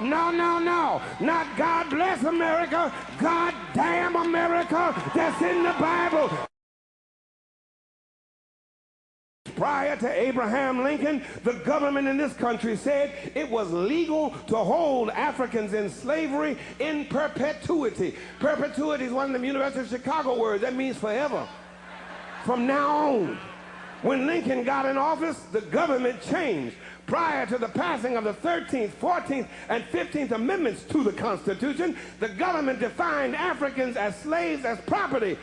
No, no, no. Not God bless America. God damn America. That's in the Bible. Prior to Abraham Lincoln, the government in this country said it was legal to hold Africans in slavery in perpetuity. Perpetuity is one of them University of Chicago words. That means forever. From now on. When Lincoln got in office, the government changed. Prior to the passing of the 13th, 14th, and 15th Amendments to the Constitution, the government defined Africans as slaves, as property,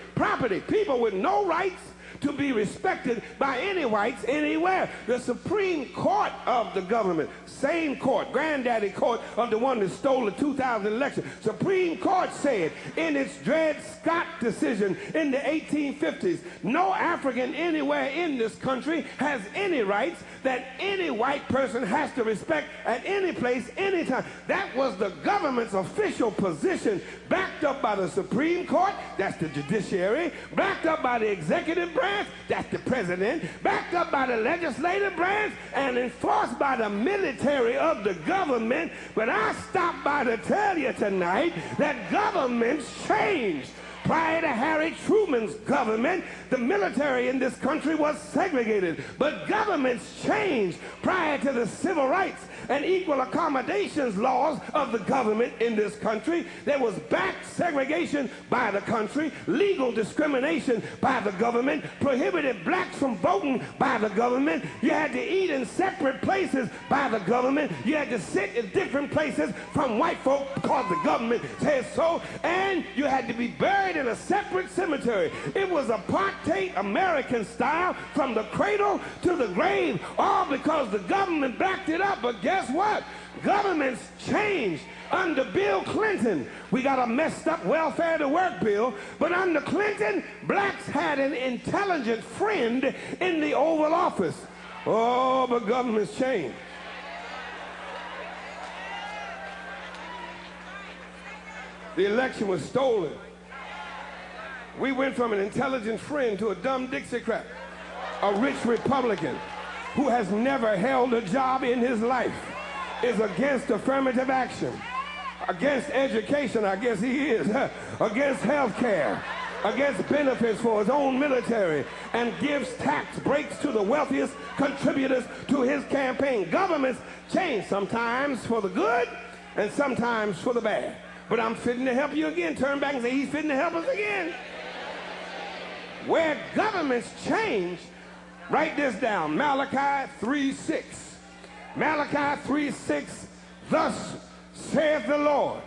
people with no rights to be respected by any whites anywhere. The Supreme Court of the government, same court, granddaddy court of the one that stole the 2000 election, Supreme Court said in its Dred Scott decision in the 1850s, no African anywhere in this country has any rights that any white person has to respect at any place, anytime. That was the government's official position, backed up by the Supreme Court, that's the judiciary, backed up by the executive branch, that's the president, backed up by the legislative branch, and enforced by the military of the government. But I stopped by to tell you tonight that governments changed. Prior to Harry Truman's government, the military in this country was segregated. But governments changed prior to the civil rights and equal accommodations laws of the government in this country. There was back segregation by the country, legal discrimination by the government, prohibited blacks from voting by the government. You had to eat in separate places by the government. You had to sit in different places from white folk because the government said so. And you had to be buried in a separate cemetery. It was apartheid American style from the cradle to the grave, all because the government backed it up. But guess what? Governments changed. Under Bill Clinton, we got a messed up welfare to work bill, but under Clinton, blacks had an intelligent friend in the Oval Office. Oh, but governments changed. The election was stolen. We went from an intelligent friend to a dumb Dixiecrat, a rich Republican who has never held a job in his life, is against affirmative action, against education, I guess he is, against health care, against benefits for his own military, and gives tax breaks to the wealthiest contributors to his campaign. Governments change, sometimes for the good and sometimes for the bad. But I'm fitting to help you again. Turn back and say, he's fitting to help us again. Where governments change, write this down, Malachi 3:6. Malachi 3:6, thus saith the Lord.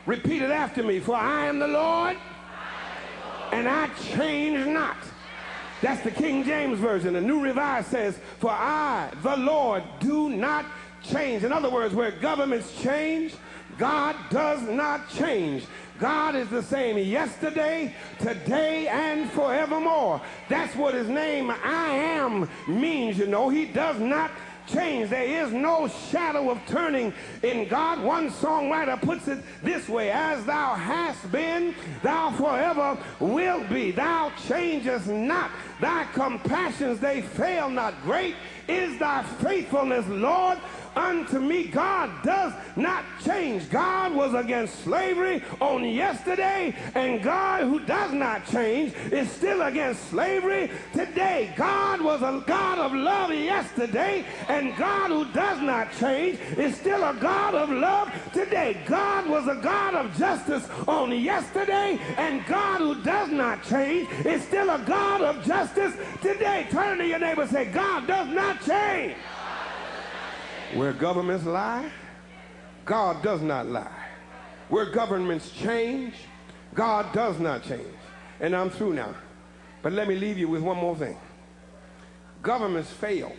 Repeat it after me. For I am the Lord, and I change not. That's the King James Version. The New Revised says, for I, the Lord, do not change. In other words, where governments change, God does not change. God is the same yesterday, today, and forevermore. That's what his name, I am, means, you know. He does not change. There is no shadow of turning in God. One songwriter puts it this way, as thou hast been, thou forever will be. Thou changest not. Thy compassions, they fail not. Great is thy faithfulness, Lord, unto me. God does not change. God was against slavery on yesterday, and God, who does not change, is still against slavery today. God was a God of love yesterday, and God, who does not change, is still a God of love today. God was a God of justice on yesterday, and God, who does not change, is still a God of justice today. Turn to your neighbor and say, God does not change. Where governments lie, God does not lie. Where governments change, God does not change. And I'm through now. But let me leave you with one more thing. Governments fail.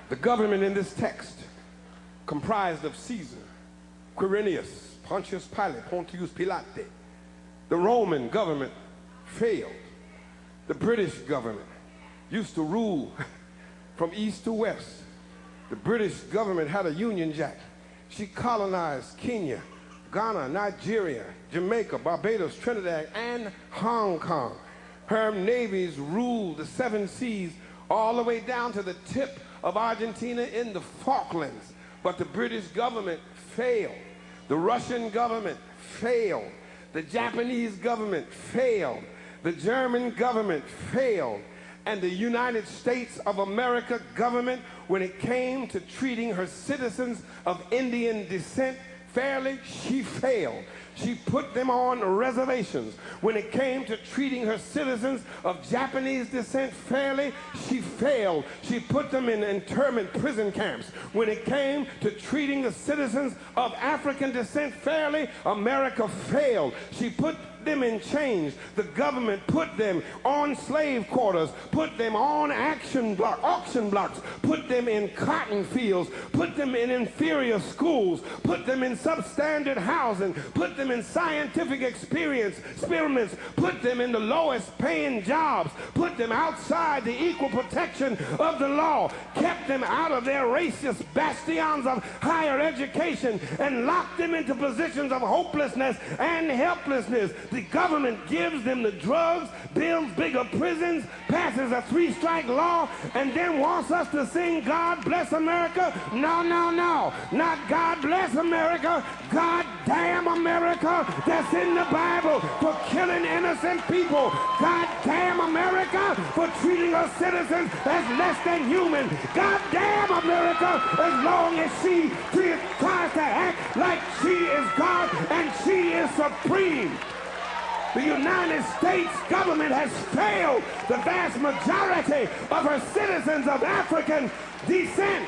The government in this text, comprised of Caesar, Quirinius, Pontius Pilate, Pontius Pilate. The Roman government failed. The British government used to rule from east to west. The British government had a Union Jack. She colonized Kenya, Ghana, Nigeria, Jamaica, Barbados, Trinidad, and Hong Kong. Her navies ruled the 7 seas all the way down to the tip of Argentina in the Falklands. But the British government failed. The Russian government failed. The Japanese government failed. The German government failed. And the United States of America government, when it came to treating her citizens of Indian descent fairly, she failed. She put them on reservations. When it came to treating her citizens of Japanese descent fairly, she failed. She put them in internment prison camps. When it came to treating the citizens of African descent fairly, America failed. She put them in chains. The government put them on slave quarters, put them on auction blocks, put them in cotton fields, put them in inferior schools, put them in substandard housing, put them in scientific experiments, put them in the lowest paying jobs, put them outside the equal protection of the law, kept them out of their racist bastions of higher education, and locked them into positions of hopelessness and helplessness. The government gives them the drugs, builds bigger prisons, passes a 3-strike law, and then wants us to sing God Bless America? No, no, no. Not God Bless America. God damn America, that's in the Bible, for killing innocent people. God damn America for treating her citizens as less than human. God damn America, as long as she tries to act like she is God and she is supreme. The United States government has failed the vast majority of her citizens of African descent.